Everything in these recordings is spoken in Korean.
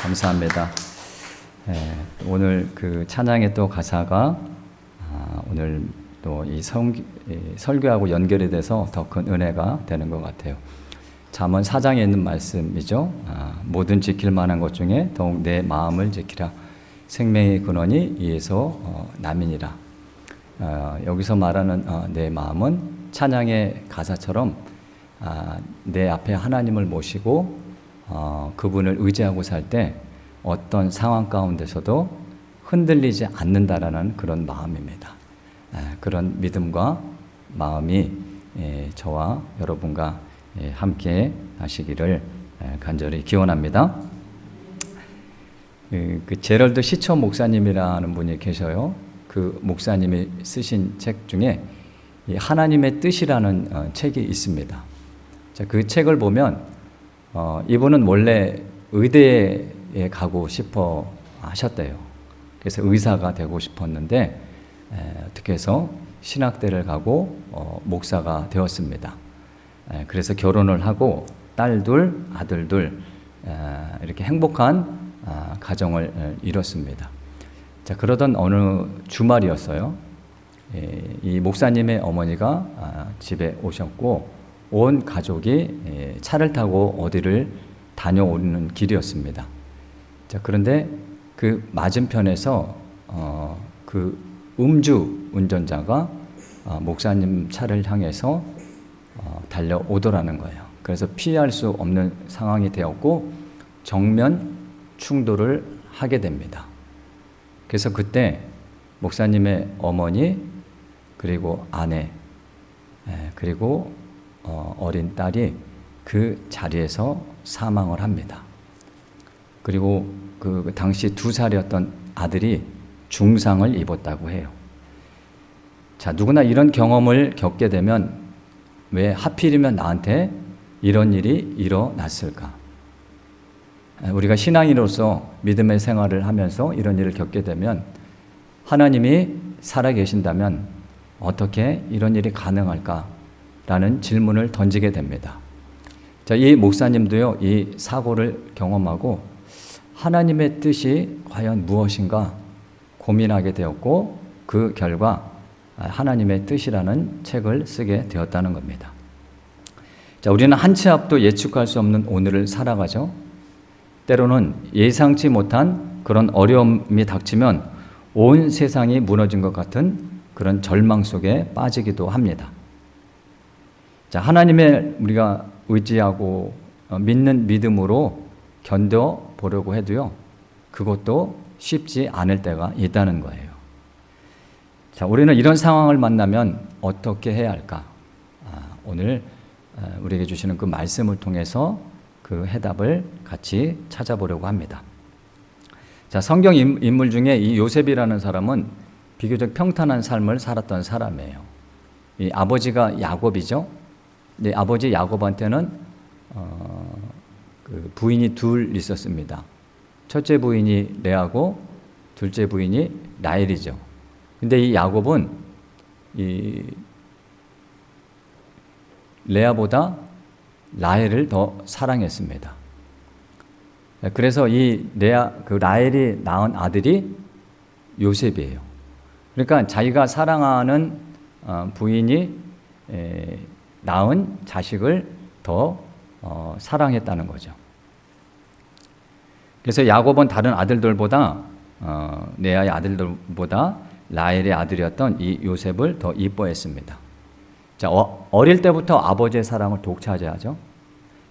감사합니다. 오늘 그 찬양의 또 가사가 오늘 또 이 설교하고 연결이 돼서 더 큰 은혜가 되는 것 같아요. 잠언 4장에 있는 말씀이죠. 모든 지킬 만한 것 중에 더욱 내 마음을 지키라. 생명의 근원이 이에서 남이니라. 여기서 말하는 내 마음은 찬양의 가사처럼 내 앞에 하나님을 모시고 그분을 의지하고 살 때 어떤 상황 가운데서도 흔들리지 않는다라는 그런 마음입니다. 그런 믿음과 마음이 저와 여러분과 함께 하시기를 간절히 기원합니다. 그 제럴드 시처 목사님이라는 분이 계셔요. 그 목사님이 쓰신 책 중에 하나님의 뜻이라는 책이 있습니다. 그 책을 보면 이분은 원래 의대에 가고 싶어 하셨대요. 그래서 의사가 되고 싶었는데 어떻게 해서 신학대를 가고 목사가 되었습니다. 그래서 결혼을 하고 딸 둘, 아들 둘 이렇게 행복한 가정을 이뤘습니다. 자, 그러던 어느 주말이었어요. 이 목사님의 어머니가 집에 오셨고 온 가족이 차를 타고 어디를 다녀오는 길이었습니다. 자, 그런데 그 맞은편에서 그 음주 운전자가 목사님 차를 향해서 달려오더라는 거예요. 그래서 피할 수 없는 상황이 되었고 정면 충돌을 하게 됩니다. 그래서 그때 목사님의 어머니 그리고 아내 그리고 어린 딸이 그 자리에서 사망을 합니다. 그리고 그 당시 2살이었던 아들이 중상을 입었다고 해요. 자, 누구나 이런 경험을 겪게 되면 왜 하필이면 나한테 이런 일이 일어났을까? 우리가 신앙인으로서 믿음의 생활을 하면서 이런 일을 겪게 되면 하나님이 살아계신다면 어떻게 이런 일이 가능할까라는 질문을 던지게 됩니다. 자, 이 목사님도요, 이 사고를 경험하고 하나님의 뜻이 과연 무엇인가 고민하게 되었고 그 결과 하나님의 뜻이라는 책을 쓰게 되었다는 겁니다. 자, 우리는 한 치 앞도 예측할 수 없는 오늘을 살아가죠. 때로는 예상치 못한 그런 어려움이 닥치면 온 세상이 무너진 것 같은 그런 절망 속에 빠지기도 합니다. 자, 하나님의 우리가 의지하고 믿는 믿음으로 견뎌보려고 해도요, 그것도 쉽지 않을 때가 있다는 거예요. 자, 우리는 이런 상황을 만나면 어떻게 해야 할까? 오늘 우리에게 주시는 그 말씀을 통해서 그 해답을 같이 찾아보려고 합니다. 자, 성경 인물 중에 이 요셉이라는 사람은 비교적 평탄한 삶을 살았던 사람이에요. 이 아버지가 야곱이죠. 근데 아버지 야곱한테는 그 부인이 둘 있었습니다. 첫째 부인이 레아고 둘째 부인이 라헬이죠. 근데 이 야곱은 이 레아보다 라헬을 더 사랑했습니다. 그래서 이 라헬이 낳은 아들이 요셉이에요. 그러니까 자기가 사랑하는 부인이 낳은 자식을 더 사랑했다는 거죠. 그래서 야곱은 다른 아들들보다 레아의 아들들보다 라헬의 아들이었던 이 요셉을 더 이뻐했습니다. 자, 어릴 때부터 아버지의 사랑을 독차지하죠.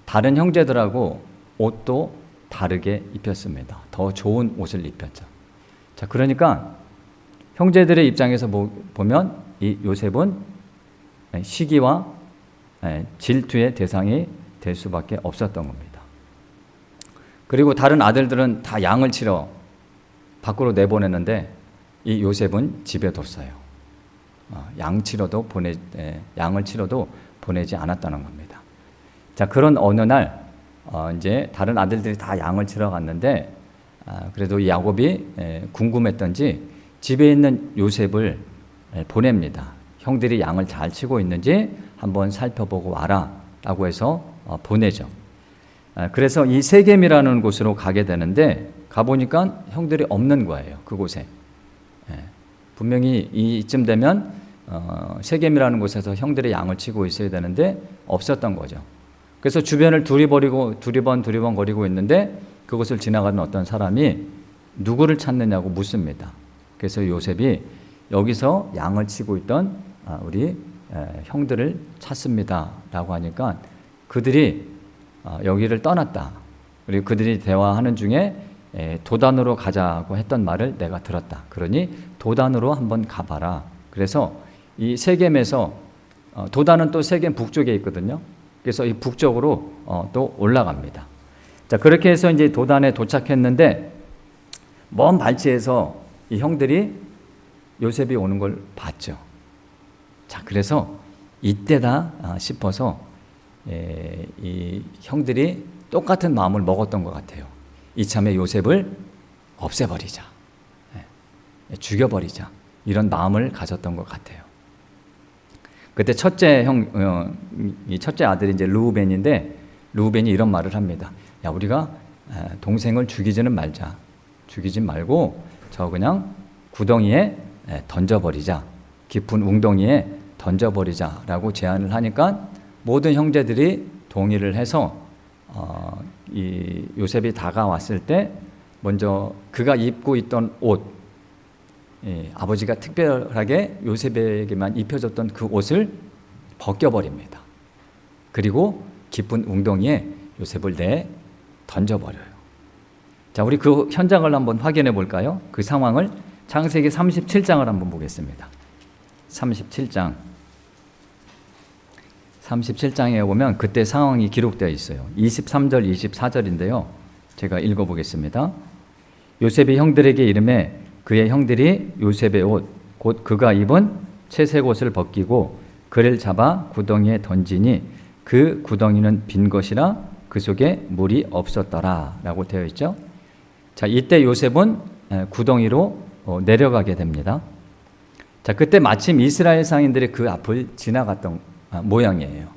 다른 형제들하고 옷도 다르게 입혔습니다. 더 좋은 옷을 입혔죠. 자, 그러니까 형제들의 입장에서 보면 이 요셉은 시기와 질투의 대상이 될 수밖에 없었던 겁니다. 그리고 다른 아들들은 다 양을 치러 밖으로 내보냈는데 이 요셉은 집에 뒀어요. 양을 치러도 보내지 않았다는 겁니다. 자, 그런 어느 날 이제 다른 아들들이 다 양을 치러 갔는데 그래도 이 야곱이 궁금했던지 집에 있는 요셉을 보냅니다. 형들이 양을 잘 치고 있는지 한번 살펴보고 와라 라고 해서 보내죠. 그래서 이 세겜이라는 곳으로 가게 되는데 가보니까 형들이 없는 거예요. 그곳에. 분명히 이쯤 되면 세겜이라는 곳에서 형들이 양을 치고 있어야 되는데 없었던 거죠. 그래서 주변을 두리번 거리고 있는데 그곳을 지나가는 어떤 사람이 누구를 찾느냐고 묻습니다. 그래서 요셉이 여기서 양을 치고 있던 우리 형들을 찾습니다 라고 하니까 그들이 여기를 떠났다. 그리고 그들이 대화하는 중에 도단으로 가자고 했던 말을 내가 들었다. 그러니 도단으로 한번 가봐라. 그래서 이 세겜에서 도단은 또 세겜 북쪽에 있거든요. 그래서 이 북쪽으로 또 올라갑니다. 자, 그렇게 해서 이제 도단에 도착했는데 먼 발치에서 이 형들이 요셉이 오는 걸 봤죠. 자, 그래서 이때다 싶어서 이 형들이 똑같은 마음을 먹었던 것 같아요. 이참에 요셉을 없애버리자, 죽여버리자, 이런 마음을 가졌던 것 같아요. 그때 첫째 아들이 이제 르우벤인데 르우벤이 이런 말을 합니다. 야, 우리가 동생을 죽이지는 말자. 죽이지 말고 저 그냥 구덩이에 던져버리자. 깊은 웅덩이에 던져버리자라고 제안을 하니까 모든 형제들이 동의를 해서 이 요셉이 다가왔을 때 먼저 그가 입고 있던 옷, 아버지가 특별하게 요셉에게만 입혀줬던 그 옷을 벗겨버립니다. 그리고 깊은 웅덩이에 요셉을 던져버려요. 자, 우리 그 현장을 한번 확인해 볼까요? 그 상황을 창세기 37장을 한번 보겠습니다. 37장에 보면 그때 상황이 기록되어 있어요. 23절, 24절인데요. 제가 읽어보겠습니다. 요셉이 형들에게 이르매 그의 형들이 요셉의 옷, 곧 그가 입은 채색 옷을 벗기고 그를 잡아 구덩이에 던지니 그 구덩이는 빈 것이라 그 속에 물이 없었더라 라고 되어 있죠. 자, 이때 요셉은 구덩이로 내려가게 됩니다. 자, 그때 마침 이스라엘 상인들이 그 앞을 지나갔던 모양이에요.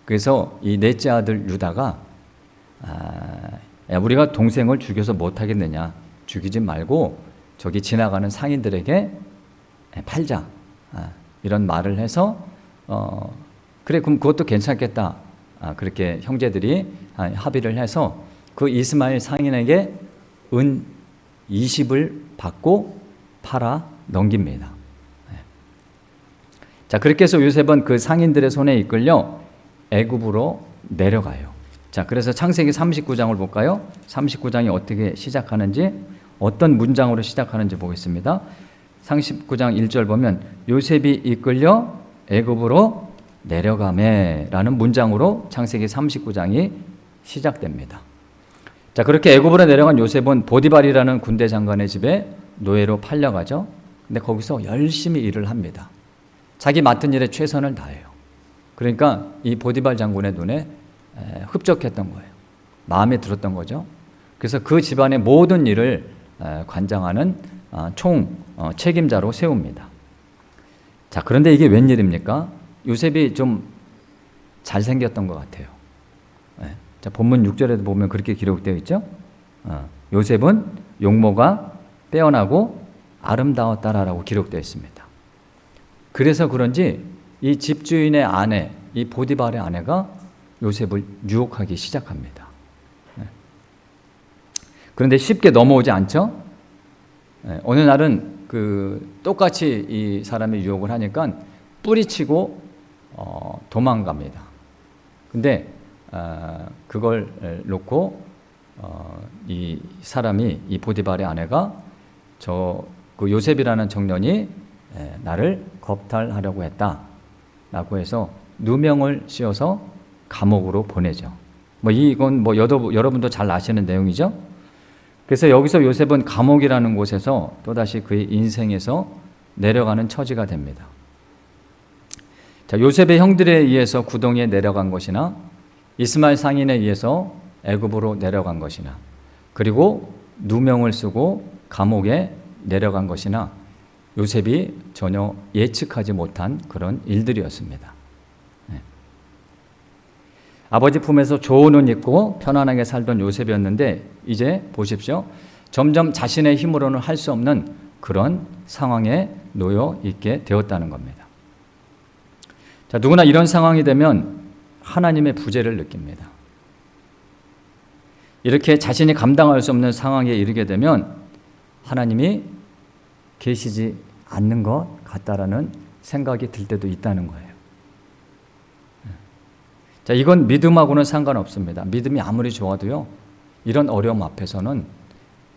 그래서 이 넷째 아들 유다가 야, 우리가 동생을 죽여서 못하겠느냐, 죽이지 말고 저기 지나가는 상인들에게 팔자, 이런 말을 해서 그래, 그럼 그것도 괜찮겠다. 그렇게 형제들이 합의를 해서 그 이스마엘 상인에게 은 20을 받고 팔아 넘깁니다. 자, 그렇게 해서 요셉은 그 상인들의 손에 이끌려 애굽으로 내려가요. 자, 그래서 창세기 39장을 볼까요? 39장이 어떻게 시작하는지, 어떤 문장으로 시작하는지 보겠습니다. 39장 1절 보면 요셉이 이끌려 애굽으로 내려가매라는 문장으로 창세기 39장이 시작됩니다. 자, 그렇게 애굽으로 내려간 요셉은 보디발이라는 군대 장관의 집에 노예로 팔려가죠. 근데 거기서 열심히 일을 합니다. 자기 맡은 일에 최선을 다해요. 그러니까 이 보디발 장군의 눈에 흡족했던 거예요. 마음에 들었던 거죠. 그래서 그 집안의 모든 일을 관장하는 총 책임자로 세웁니다. 자, 그런데 이게 웬일입니까? 요셉이 좀 잘생겼던 것 같아요. 자, 본문 6절에도 보면 그렇게 기록되어 있죠. 요셉은 용모가 빼어나고 아름다웠다라고 기록되어 있습니다. 그래서 그런지 이 집주인의 아내, 이 보디발의 아내가 요셉을 유혹하기 시작합니다. 그런데 쉽게 넘어오지 않죠. 어느 날은 똑같이 이 사람이 유혹을 하니까 뿌리치고 도망갑니다. 근데 그걸 놓고 이 사람이, 이 보디발의 아내가 그 요셉이라는 청년이 나를 겁탈하려고 했다라고 해서 누명을 씌워서 감옥으로 보내죠. 이건 여러분도 잘 아시는 내용이죠. 그래서 여기서 요셉은 감옥이라는 곳에서 또다시 그의 인생에서 내려가는 처지가 됩니다. 자, 요셉의 형들에 의해서 구덩이에 내려간 것이나 이스마엘 상인에 의해서 애굽으로 내려간 것이나 그리고 누명을 쓰고 감옥에 내려간 것이나 요셉이 전혀 예측하지 못한 그런 일들이었습니다. 아버지 품에서 좋은 있고 편안하게 살던 요셉이었는데 이제 보십시오. 점점 자신의 힘으로는 할 수 없는 그런 상황에 놓여 있게 되었다는 겁니다. 자, 누구나 이런 상황이 되면 하나님의 부재를 느낍니다. 이렇게 자신이 감당할 수 없는 상황에 이르게 되면 하나님이 계시지 않는 것 같다라는 생각이 들 때도 있다는 거예요. 자, 이건 믿음하고는 상관없습니다. 믿음이 아무리 좋아도요, 이런 어려움 앞에서는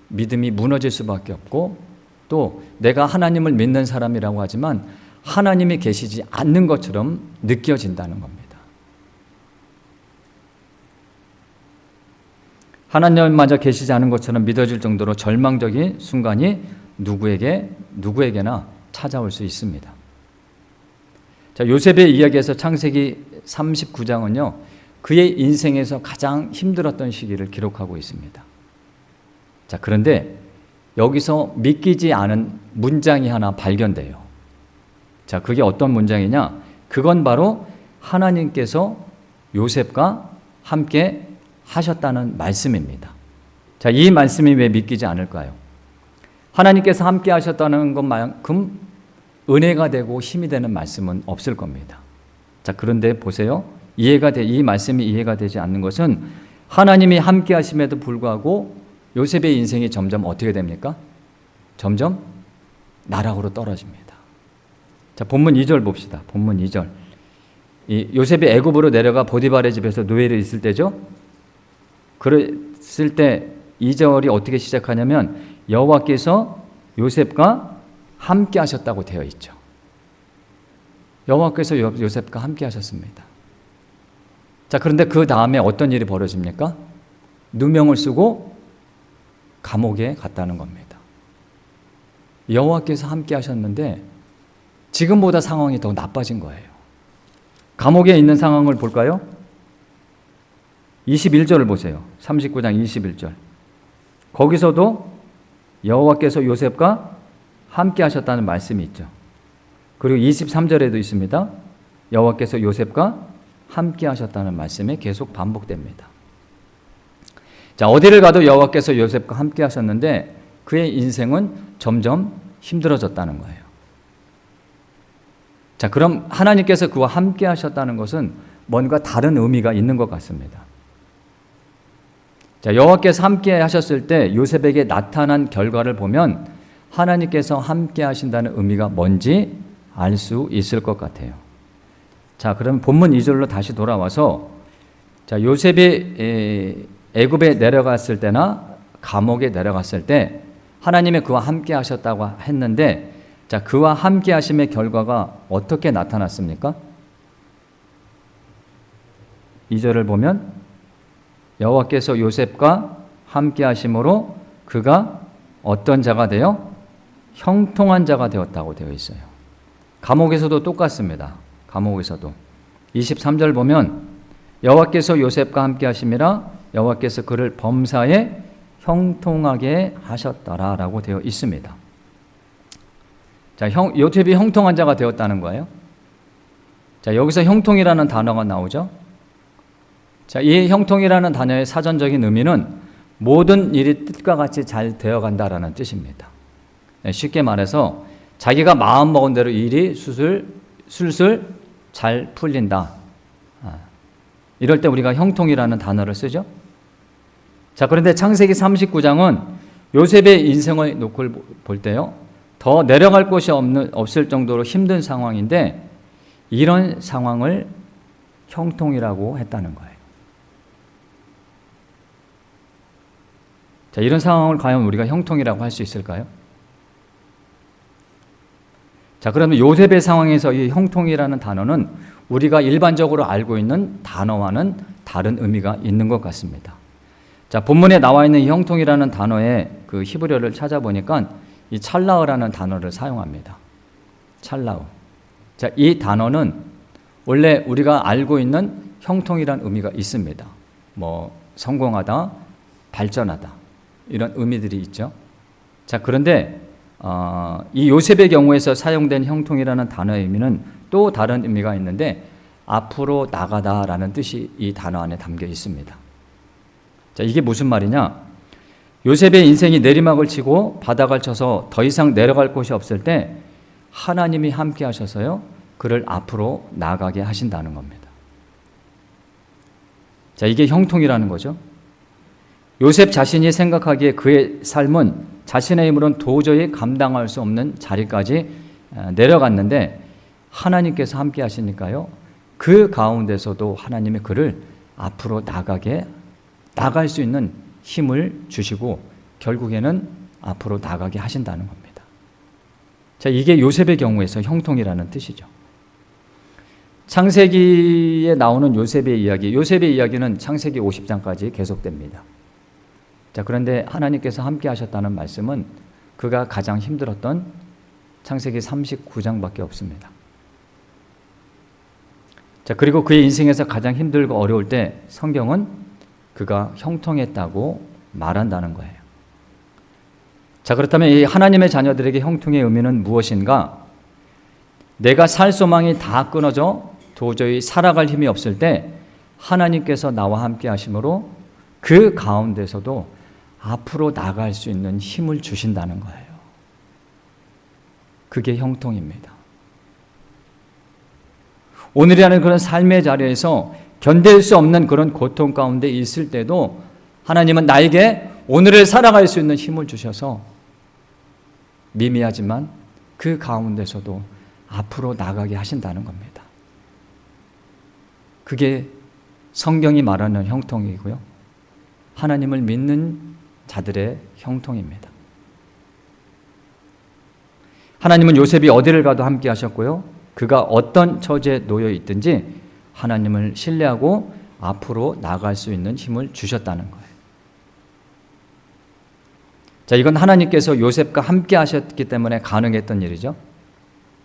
믿음이 무너질 수밖에 없고, 또 내가 하나님을 믿는 사람이라고 하지만 하나님이 계시지 않는 것처럼 느껴진다는 겁니다. 하나님마저 계시지 않은 것처럼 믿어질 정도로 절망적인 순간이 누구에게나 찾아올 수 있습니다. 자, 요셉의 이야기에서 창세기 39장은요, 그의 인생에서 가장 힘들었던 시기를 기록하고 있습니다. 자, 그런데 여기서 믿기지 않은 문장이 하나 발견돼요. 자, 그게 어떤 문장이냐? 그건 바로 하나님께서 요셉과 함께 하셨다는 말씀입니다. 자, 이 말씀이 왜 믿기지 않을까요? 하나님께서 함께 하셨다는 것만큼 은혜가 되고 힘이 되는 말씀은 없을 겁니다. 자, 그런데 보세요. 이 말씀이 이해가 되지 않는 것은 하나님이 함께 하심에도 불구하고 요셉의 인생이 점점 어떻게 됩니까? 점점 나락으로 떨어집니다. 자, 본문 2절 봅시다. 본문 2절. 요셉이 애굽으로 내려가 보디발의 집에서 노예로 있을 때죠. 그랬을 때 2절이 어떻게 시작하냐면 여호와께서 요셉과 함께 하셨다고 되어 있죠. 여호와께서 요셉과 함께 하셨습니다. 자, 그런데 그 다음에 어떤 일이 벌어집니까? 누명을 쓰고 감옥에 갔다는 겁니다. 여호와께서 함께 하셨는데 지금보다 상황이 더 나빠진 거예요. 감옥에 있는 상황을 볼까요? 21절을 보세요. 39장 21절. 거기서도 여호와께서 요셉과 함께 하셨다는 말씀이 있죠. 그리고 23절에도 있습니다. 여호와께서 요셉과 함께 하셨다는 말씀이 계속 반복됩니다. 자, 어디를 가도 여호와께서 요셉과 함께 하셨는데 그의 인생은 점점 힘들어졌다는 거예요. 자, 그럼 하나님께서 그와 함께 하셨다는 것은 뭔가 다른 의미가 있는 것 같습니다. 자, 여호와께서 함께 하셨을 때 요셉에게 나타난 결과를 보면 하나님께서 함께 하신다는 의미가 뭔지 알 수 있을 것 같아요. 자, 그럼 본문 2절로 다시 돌아와서 자, 요셉이 애굽에 내려갔을 때나 감옥에 내려갔을 때 하나님이 그와 함께 하셨다고 했는데 자, 그와 함께 하심의 결과가 어떻게 나타났습니까? 2절을 보면 여호와께서 요셉과 함께 하심으로 그가 어떤 자가 되어 형통한 자가 되었다고 되어 있어요. 감옥에서도 똑같습니다. 감옥에서도 23절 보면 여호와께서 요셉과 함께 하심이라 여호와께서 그를 범사에 형통하게 하셨더라라고 되어 있습니다. 자, 요셉이 형통한 자가 되었다는 거예요. 자, 여기서 형통이라는 단어가 나오죠. 자, 이 형통이라는 단어의 사전적인 의미는 모든 일이 뜻과 같이 잘 되어간다라는 뜻입니다. 쉽게 말해서 자기가 마음먹은 대로 일이 술술 잘 풀린다. 이럴 때 우리가 형통이라는 단어를 쓰죠. 자, 그런데 창세기 39장은 요셉의 인생을 놓고 볼 때요, 더 내려갈 곳이 없을 정도로 힘든 상황인데 이런 상황을 형통이라고 했다는 거예요. 자, 이런 상황을 과연 우리가 형통이라고 할 수 있을까요? 자, 그러면 요셉의 상황에서 이 형통이라는 단어는 우리가 일반적으로 알고 있는 단어와는 다른 의미가 있는 것 같습니다. 자, 본문에 나와 있는 이 형통이라는 단어의 그 히브리어를 찾아보니까 이 찰라우라는 단어를 사용합니다. 찰라우. 자, 이 단어는 원래 우리가 알고 있는 형통이라는 의미가 있습니다. 뭐 성공하다, 발전하다 이런 의미들이 있죠. 자, 그런데 이 요셉의 경우에서 사용된 형통이라는 단어의 의미는 또 다른 의미가 있는데 앞으로 나가다라는 뜻이 이 단어 안에 담겨 있습니다. 자, 이게 무슨 말이냐? 요셉의 인생이 내리막을 치고 바닥을 쳐서 더 이상 내려갈 곳이 없을 때 하나님이 함께 하셔서요, 그를 앞으로 나가게 하신다는 겁니다. 자, 이게 형통이라는 거죠. 요셉 자신이 생각하기에 그의 삶은 자신의 힘으로는 도저히 감당할 수 없는 자리까지 내려갔는데 하나님께서 함께 하시니까요, 그 가운데서도 하나님이 그를 앞으로 나갈 수 있는 힘을 주시고 결국에는 앞으로 나가게 하신다는 겁니다. 자, 이게 요셉의 경우에서 형통이라는 뜻이죠. 창세기에 나오는 요셉의 이야기는 창세기 50장까지 계속됩니다. 자, 그런데 하나님께서 함께 하셨다는 말씀은 그가 가장 힘들었던 창세기 39장밖에 없습니다. 자, 그리고 그의 인생에서 가장 힘들고 어려울 때 성경은 그가 형통했다고 말한다는 거예요. 자, 그렇다면 이 하나님의 자녀들에게 형통의 의미는 무엇인가? 내가 살 소망이 다 끊어져 도저히 살아갈 힘이 없을 때 하나님께서 나와 함께 하심으로 그 가운데서도 앞으로 나갈 수 있는 힘을 주신다는 거예요. 그게 형통입니다. 오늘이라는 그런 삶의 자리에서 견딜 수 없는 그런 고통 가운데 있을 때도 하나님은 나에게 오늘을 살아갈 수 있는 힘을 주셔서 미미하지만 그 가운데서도 앞으로 나가게 하신다는 겁니다. 그게 성경이 말하는 형통이고요, 하나님을 믿는 자들의 형통입니다. 하나님은 요셉이 어디를 가도 함께 하셨고요, 그가 어떤 처지에 놓여 있든지 하나님을 신뢰하고 앞으로 나갈 수 있는 힘을 주셨다는 거예요. 자, 이건 하나님께서 요셉과 함께 하셨기 때문에 가능했던 일이죠.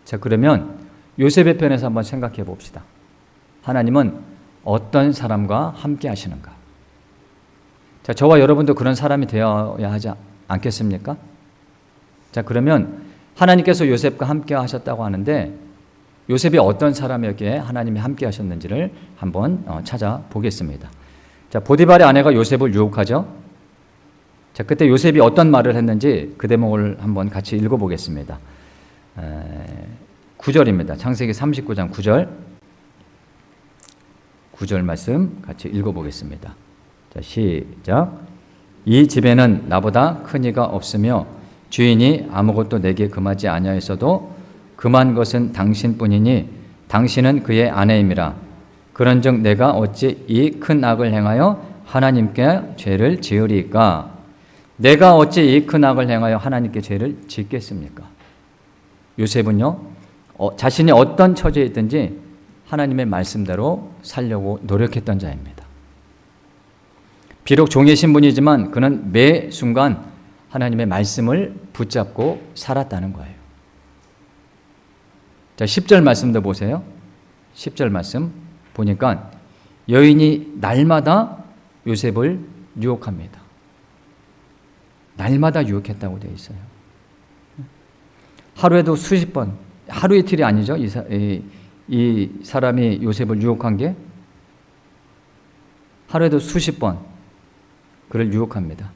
자, 그러면 요셉의 편에서 한번 생각해 봅시다. 하나님은 어떤 사람과 함께 하시는가? 자, 저와 여러분도 그런 사람이 되어야 하지 않겠습니까? 자, 그러면 하나님께서 요셉과 함께 하셨다고 하는데 요셉이 어떤 사람에게 하나님이 함께 하셨는지를 한번 찾아보겠습니다. 자, 보디발의 아내가 요셉을 유혹하죠. 자, 그때 요셉이 어떤 말을 했는지 그 대목을 한번 같이 읽어보겠습니다. 9절입니다. 창세기 39장 9절. 9절 말씀 같이 읽어보겠습니다. 자, 시작. 이 집에는 나보다 큰 이가 없으며 주인이 아무것도 내게 금하지 아니하였어도 금한 것은 당신뿐이니 당신은 그의 아내임이라. 그런즉 내가 어찌 이 큰 악을 행하여 하나님께 죄를 지으리까? 내가 어찌 이 큰 악을 행하여 하나님께 죄를 짓겠습니까? 요셉은요, 자신이 어떤 처지에 있든지 하나님의 말씀대로 살려고 노력했던 자입니다. 비록 종의 신분이지만 그는 매 순간 하나님의 말씀을 붙잡고 살았다는 거예요. 자, 10절 말씀도 보세요. 10절 말씀 보니까 여인이 날마다 요셉을 유혹합니다. 날마다 유혹했다고 되어 있어요. 하루에도 수십 번, 하루 이틀이 아니죠. 이 사람이 요셉을 유혹한 게 하루에도 수십 번 그를 유혹합니다.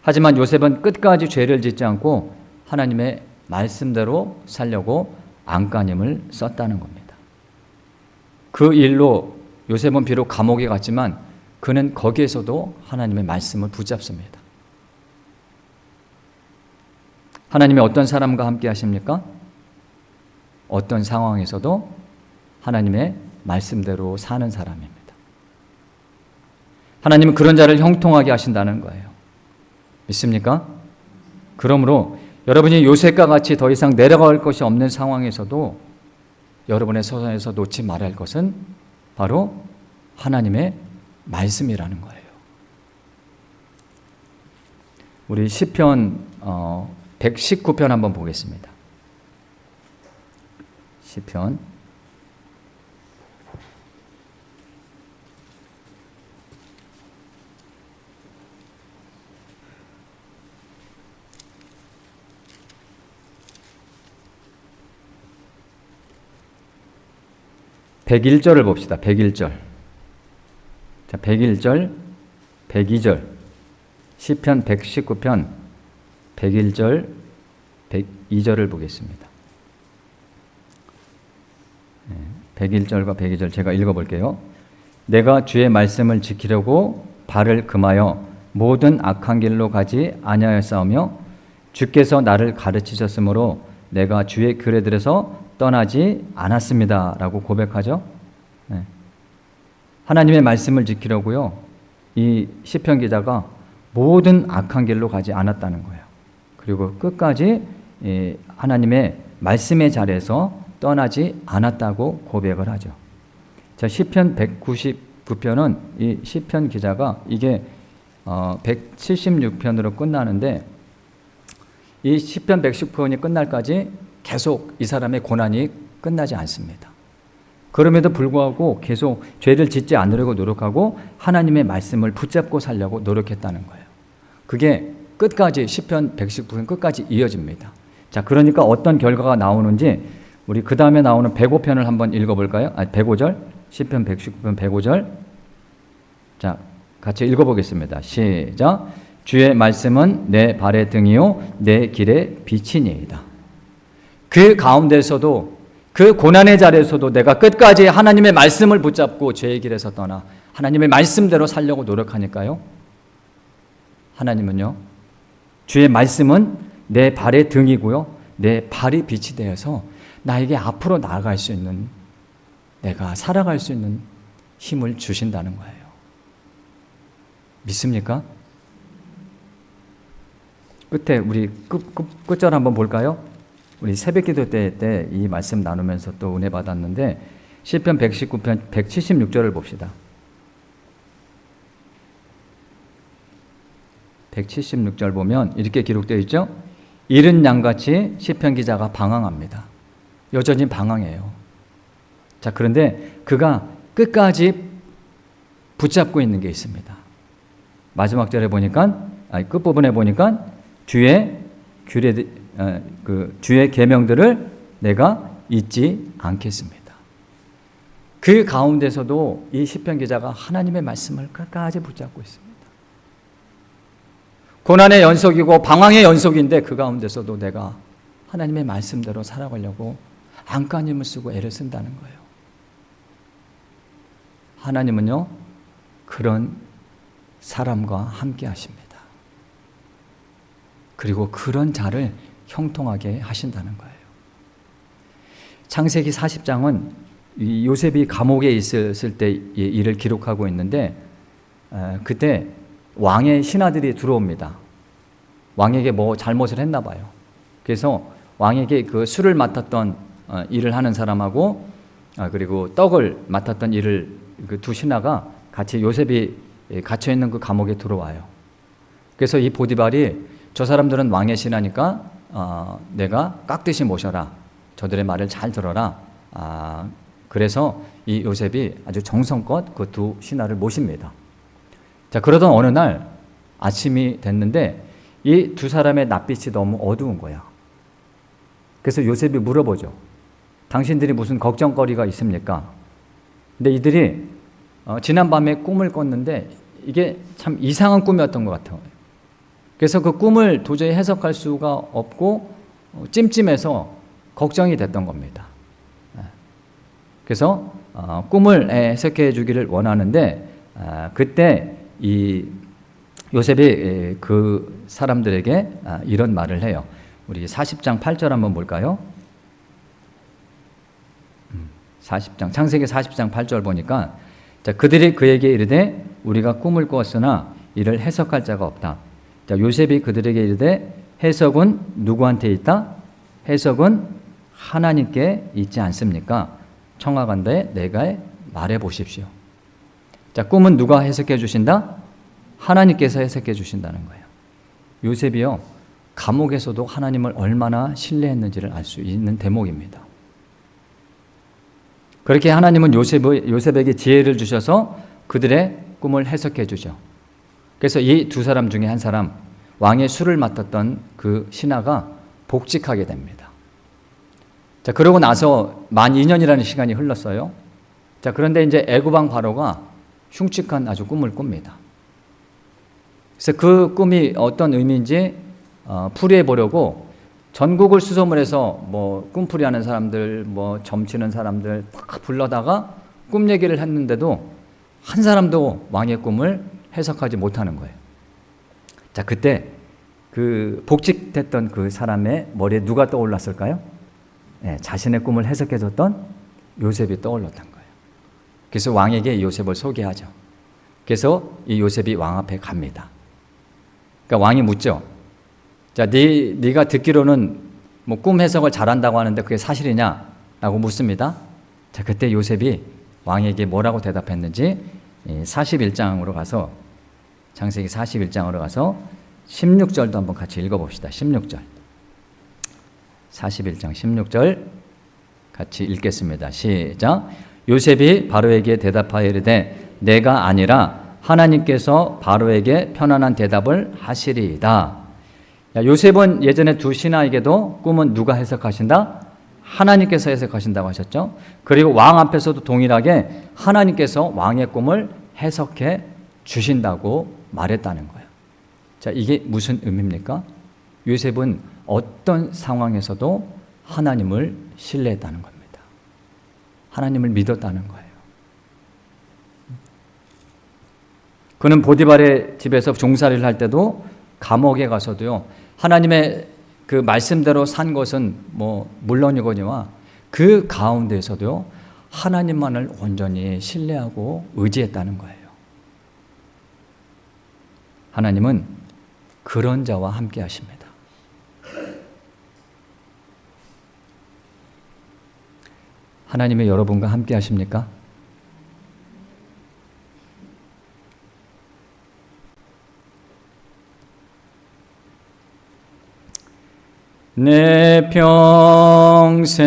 하지만 요셉은 끝까지 죄를 짓지 않고 하나님의 말씀대로 살려고 안간힘을 썼다는 겁니다. 그 일로 요셉은 비록 감옥에 갔지만 그는 거기에서도 하나님의 말씀을 붙잡습니다. 하나님이 어떤 사람과 함께 하십니까? 어떤 상황에서도 하나님의 말씀대로 사는 사람입니다. 하나님은 그런 자를 형통하게 하신다는 거예요. 믿습니까? 그러므로 여러분이 요셉과 같이 더 이상 내려갈 것이 없는 상황에서도 여러분의 손에서 놓지 말아야 할 것은 바로 하나님의 말씀이라는 거예요. 우리 시편 119편 한번 보겠습니다. 시편 101절을 봅시다. 101절. 자, 101절, 102절. 시편 119편 101절, 102절을 보겠습니다. 101절과 102절 제가 읽어볼게요. 내가 주의 말씀을 지키려고 발을 금하여 모든 악한 길로 가지 아니하였사오며 주께서 나를 가르치셨으므로 내가 주의 규례들에서 떠나지 않았습니다. 라고 고백하죠. 하나님의 말씀을 지키려고요. 이 시편 기자가 모든 악한 길로 가지 않았다는 거예요. 그리고 끝까지 하나님의 말씀의 자리에서 떠나지 않았다고 고백을 하죠. 자, 시편 199편은 이 시편 기자가 이게 176편으로 끝나는데 이 시편 110편이 끝날까지 계속 이 사람의 고난이 끝나지 않습니다. 그럼에도 불구하고 계속 죄를 짓지 않으려고 노력하고 하나님의 말씀을 붙잡고 살려고 노력했다는 거예요. 그게 끝까지 시편 119편 끝까지 이어집니다. 자, 그러니까 어떤 결과가 나오는지 우리 그 다음에 나오는 105편을 한번 읽어볼까요? 105절, 시편 119편 105절. 자, 같이 읽어보겠습니다. 시작. 주의 말씀은 내 발의 등이요 내 길의 빛이니이다. 그 가운데서도 그 고난의 자리에서도 내가 끝까지 하나님의 말씀을 붙잡고 죄의 길에서 떠나 하나님의 말씀대로 살려고 노력하니까요. 하나님은요. 주의 말씀은 내 발의 등이고요. 내 발이 빛이 되어서 나에게 앞으로 나아갈 수 있는 내가 살아갈 수 있는 힘을 주신다는 거예요. 믿습니까? 끝에 우리 끝절 한번 볼까요? 우리 새벽기도 때 이 말씀 나누면서 또 은혜 받았는데 시편 119편 176절을 봅시다. 176절 보면 이렇게 기록되어 있죠. 이른 양같이 시편 기자가 방황합니다. 여전히 방황해요. 자, 그런데 그가 끝까지 붙잡고 있는 게 있습니다. 마지막 절에 보니까 끝부분에 보니까 주의 계명들을 내가 잊지 않겠습니다. 그 가운데서도 이 시편 기자가 하나님의 말씀을 끝까지 붙잡고 있습니다. 고난의 연속이고 방황의 연속인데 그 가운데서도 내가 하나님의 말씀대로 살아가려고 안간힘을 쓰고 애를 쓴다는 거예요. 하나님은요, 그런 사람과 함께 하십니다. 그리고 그런 자를 형통하게 하신다는 거예요. 창세기 40장은 요셉이 감옥에 있었을 때 일을 기록하고 있는데 그때 왕의 신하들이 들어옵니다. 왕에게 뭐 잘못을 했나 봐요. 그래서 왕에게 그 술을 맡았던 일을 하는 사람하고 그리고 떡을 맡았던 일을 그 두 신하가 같이 요셉이 갇혀 있는 그 감옥에 들어와요. 그래서 이 보디발이 저 사람들은 왕의 신하니까 내가 깍듯이 모셔라. 저들의 말을 잘 들어라. 그래서 이 요셉이 아주 정성껏 그 두 신하를 모십니다. 자, 그러던 어느 날 아침이 됐는데 이 두 사람의 낯빛이 너무 어두운 거야. 그래서 요셉이 물어보죠. 당신들이 무슨 걱정거리가 있습니까? 근데 이들이 지난밤에 꿈을 꿨는데 이게 참 이상한 꿈이었던 것 같아요. 그래서 그 꿈을 도저히 해석할 수가 없고 찜찜해서 걱정이 됐던 겁니다. 그래서 꿈을 해석해 주기를 원하는데 그때 이 요셉이 그 사람들에게 이런 말을 해요. 우리 40장 8절 한번 볼까요? 40장 창세기 40장 8절 보니까 자, 그들이 그에게 이르되 우리가 꿈을 꾸었으나 이를 해석할 자가 없다. 자, 요셉이 그들에게 이르되 해석은 누구한테 있다? 해석은 하나님께 있지 않습니까? 청하건대 내가 말해 보십시오. 자, 꿈은 누가 해석해 주신다? 하나님께서 해석해 주신다는 거예요. 요셉이요, 감옥에서도 하나님을 얼마나 신뢰했는지를 알 수 있는 대목입니다. 그렇게 하나님은 요셉에게 지혜를 주셔서 그들의 꿈을 해석해 주죠. 그래서 이 두 사람 중에 한 사람, 왕의 술을 맡았던 그 신하가 복직하게 됩니다. 자, 그러고 나서 만 2년이라는 시간이 흘렀어요. 자, 그런데 이제 애굽 왕 바로가 흉측한 아주 꿈을 꿉니다. 그래서 그 꿈이 어떤 의미인지 풀이해 보려고 전국을 수소문해서 뭐 꿈풀이 하는 사람들, 뭐 점치는 사람들 다 불러다가 꿈 얘기를 했는데도 한 사람도 왕의 꿈을 해석하지 못하는 거예요. 자, 그때 그 복직됐던 그 사람의 머리에 누가 떠올랐을까요? 네, 자신의 꿈을 해석해줬던 요셉이 떠올랐던 거예요. 그래서 왕에게 요셉을 소개하죠. 그래서 이 요셉이 왕 앞에 갑니다. 그러니까 왕이 묻죠. 자, 네가 듣기로는 뭐 꿈 해석을 잘한다고 하는데 그게 사실이냐? 라고 묻습니다. 자, 그때 요셉이 왕에게 뭐라고 대답했는지 41장으로 가서, 창세기 41장으로 가서 16절도 한번 같이 읽어봅시다. 16절. 41장 16절 같이 읽겠습니다. 시작. 요셉이 바로에게 대답하여 이르되 내가 아니라 하나님께서 바로에게 편안한 대답을 하시리이다. 요셉은 예전에 두 신하에게도 꿈은 누가 해석하신다? 하나님께서 해석하신다고 하셨죠. 그리고 왕 앞에서도 동일하게 하나님께서 왕의 꿈을 해석해 주신다고 말했다는 거예요. 자, 이게 무슨 의미입니까? 요셉은 어떤 상황에서도 하나님을 신뢰했다는 겁니다. 하나님을 믿었다는 거예요. 그는 보디발의 집에서 종살이를 할 때도, 감옥에 가서도요, 하나님의 그 말씀대로 산 것은 뭐 물론이거니와 그 가운데에서도요, 하나님만을 온전히 신뢰하고 의지했다는 거예요. 하나님은 그런 자와 함께 하십니다. 하나님이 여러분과 함께 하십니까? 내 평생에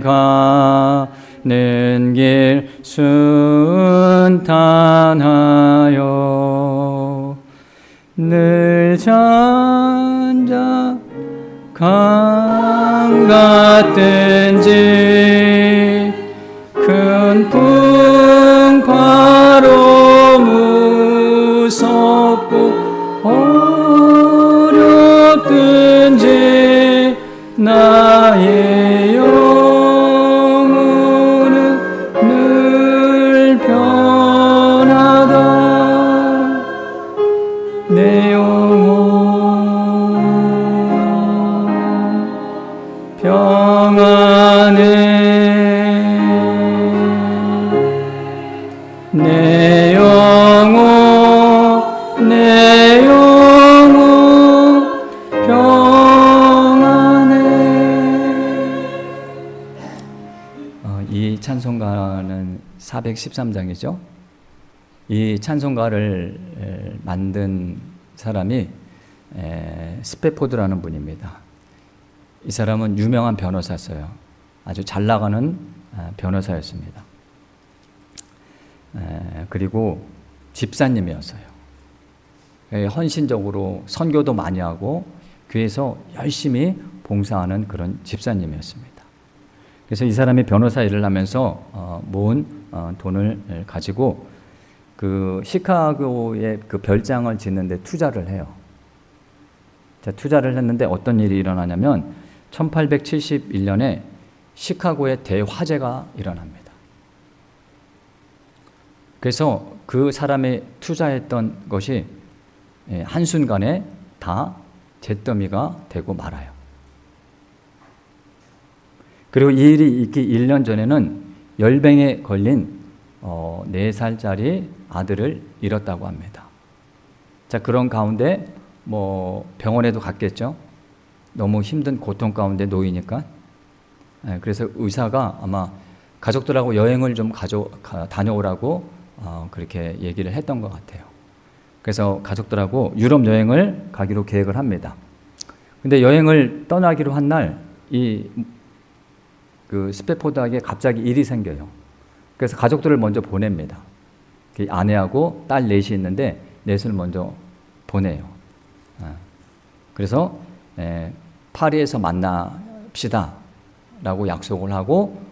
가는 길 순탄하여 늘 잔자 강 같든지 큰 풍파로 무섭고 어렵든지 나의 영혼은 늘 편하다. 내 영혼 평안해. 내 영혼 내 영혼 평안해. 이 찬송가는 413장이죠. 이 찬송가를 만든 사람이 스페포드라는 분입니다. 이 사람은 유명한 변호사였어요. 아주 잘 나가는 변호사였습니다. 그리고 집사님이었어요. 헌신적으로 선교도 많이 하고 교회에서 열심히 봉사하는 그런 집사님이었습니다. 그래서 이 사람이 변호사 일을 하면서 모은 돈을 가지고 그 시카고의 그 별장을 짓는데 투자를 해요. 자, 투자를 했는데 어떤 일이 일어나냐면 1871년에 시카고에 대화재가 일어납니다. 그래서 그 사람이 투자했던 것이 한순간에 다 잿더미가 되고 말아요. 그리고 이 일이 있기 1년 전에는 열병에 걸린 4살짜리 아들을 잃었다고 합니다. 자, 그런 가운데 뭐 병원에도 갔겠죠. 너무 힘든 고통 가운데 놓이니까. 그래서 의사가 아마 가족들하고 여행을 좀 다녀오라고 그렇게 얘기를 했던 것 같아요. 그래서 가족들하고 유럽 여행을 가기로 계획을 합니다. 근데 여행을 떠나기로 한 날 그 스페포드에게 갑자기 일이 생겨요. 그래서 가족들을 먼저 보냅니다. 아내하고 딸 넷이 있는데 넷을 먼저 보내요. 그래서 파리에서 만납시다 라고 약속을 하고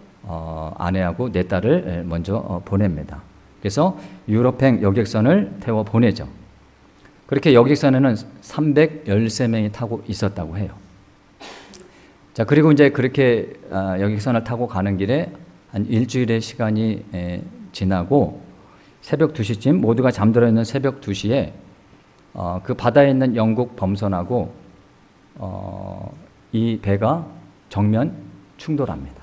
아내하고 네 딸을 먼저 보냅니다. 그래서 유럽행 여객선을 태워 보내죠. 그렇게 여객선에는 313명이 타고 있었다고 해요. 자, 그리고 이제 그렇게 여객선을 타고 가는 길에 한 일주일의 시간이 지나고 새벽 2시쯤 모두가 잠들어 있는 새벽 2시에 그 바다에 있는 영국 범선하고 이 배가 정면 충돌합니다.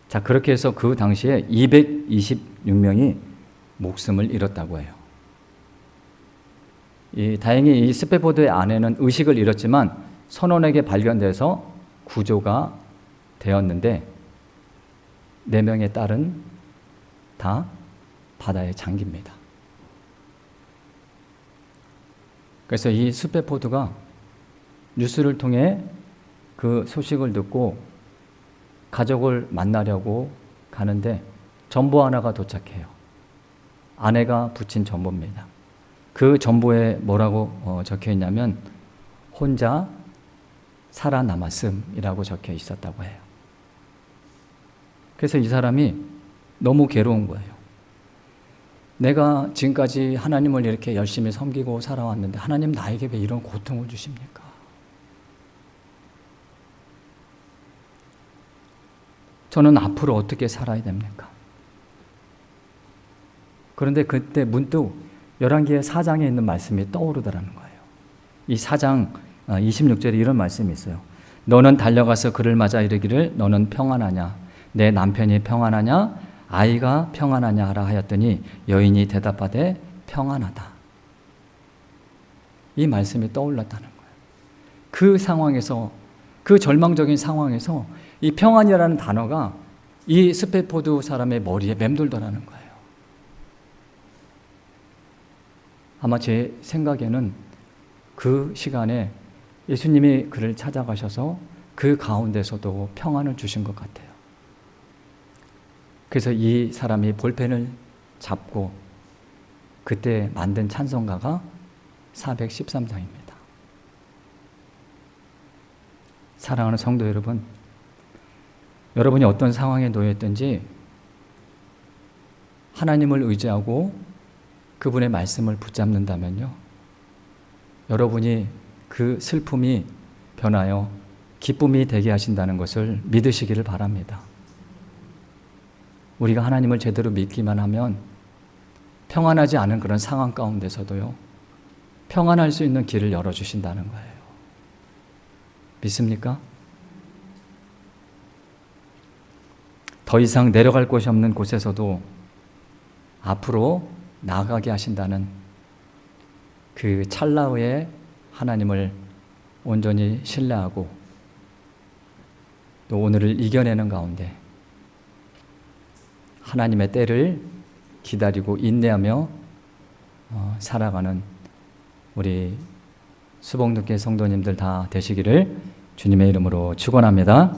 자, 그렇게 해서 그 당시에 226명이 목숨을 잃었다고 해요. 다행히 이 스페포드의 아내는 의식을 잃었지만 선원에게 발견돼서 구조가 되었는데 4명의 딸은 다 바다에 잠깁니다. 그래서 이 스페포드가 뉴스를 통해 그 소식을 듣고 가족을 만나려고 가는데 전보 하나가 도착해요. 아내가 붙인 전보입니다. 그 전보에 뭐라고 적혀 있냐면 혼자 살아남았음이라고 적혀 있었다고 해요. 그래서 이 사람이 너무 괴로운 거예요. 내가 지금까지 하나님을 이렇게 열심히 섬기고 살아왔는데 하나님 나에게 왜 이런 고통을 주십니까? 저는 앞으로 어떻게 살아야 됩니까? 그런데 그때 문득 열왕기의 4장에 있는 말씀이 떠오르더라는 거예요. 이 4장 26절에 이런 말씀이 있어요. 너는 달려가서 그를 맞아 이르기를 너는 평안하냐? 내 남편이 평안하냐? 아이가 평안하냐 하라 하였더니 여인이 대답하되 평안하다. 이 말씀이 떠올랐다는 거예요. 그 상황에서, 그 절망적인 상황에서 이 평안이라는 단어가 이 스페포드 사람의 머리에 맴돌더라는 거예요. 아마 제 생각에는 그 시간에 예수님이 그를 찾아가셔서 그 가운데서도 평안을 주신 것 같아요. 그래서 이 사람이 볼펜을 잡고 그때 만든 찬송가가 413장입니다. 사랑하는 성도 여러분, 여러분이 어떤 상황에 놓여있든지 하나님을 의지하고 그분의 말씀을 붙잡는다면요, 여러분이 그 슬픔이 변하여 기쁨이 되게 하신다는 것을 믿으시기를 바랍니다. 우리가 하나님을 제대로 믿기만 하면 평안하지 않은 그런 상황 가운데서도요, 평안할 수 있는 길을 열어주신다는 거예요. 믿습니까? 더 이상 내려갈 곳이 없는 곳에서도 앞으로 나아가게 하신다는 그 찰나의 하나님을 온전히 신뢰하고 또 오늘을 이겨내는 가운데 하나님의 때를 기다리고 인내하며 살아가는 우리 수복늦게 성도님들 다 되시기를 주님의 이름으로 축원합니다.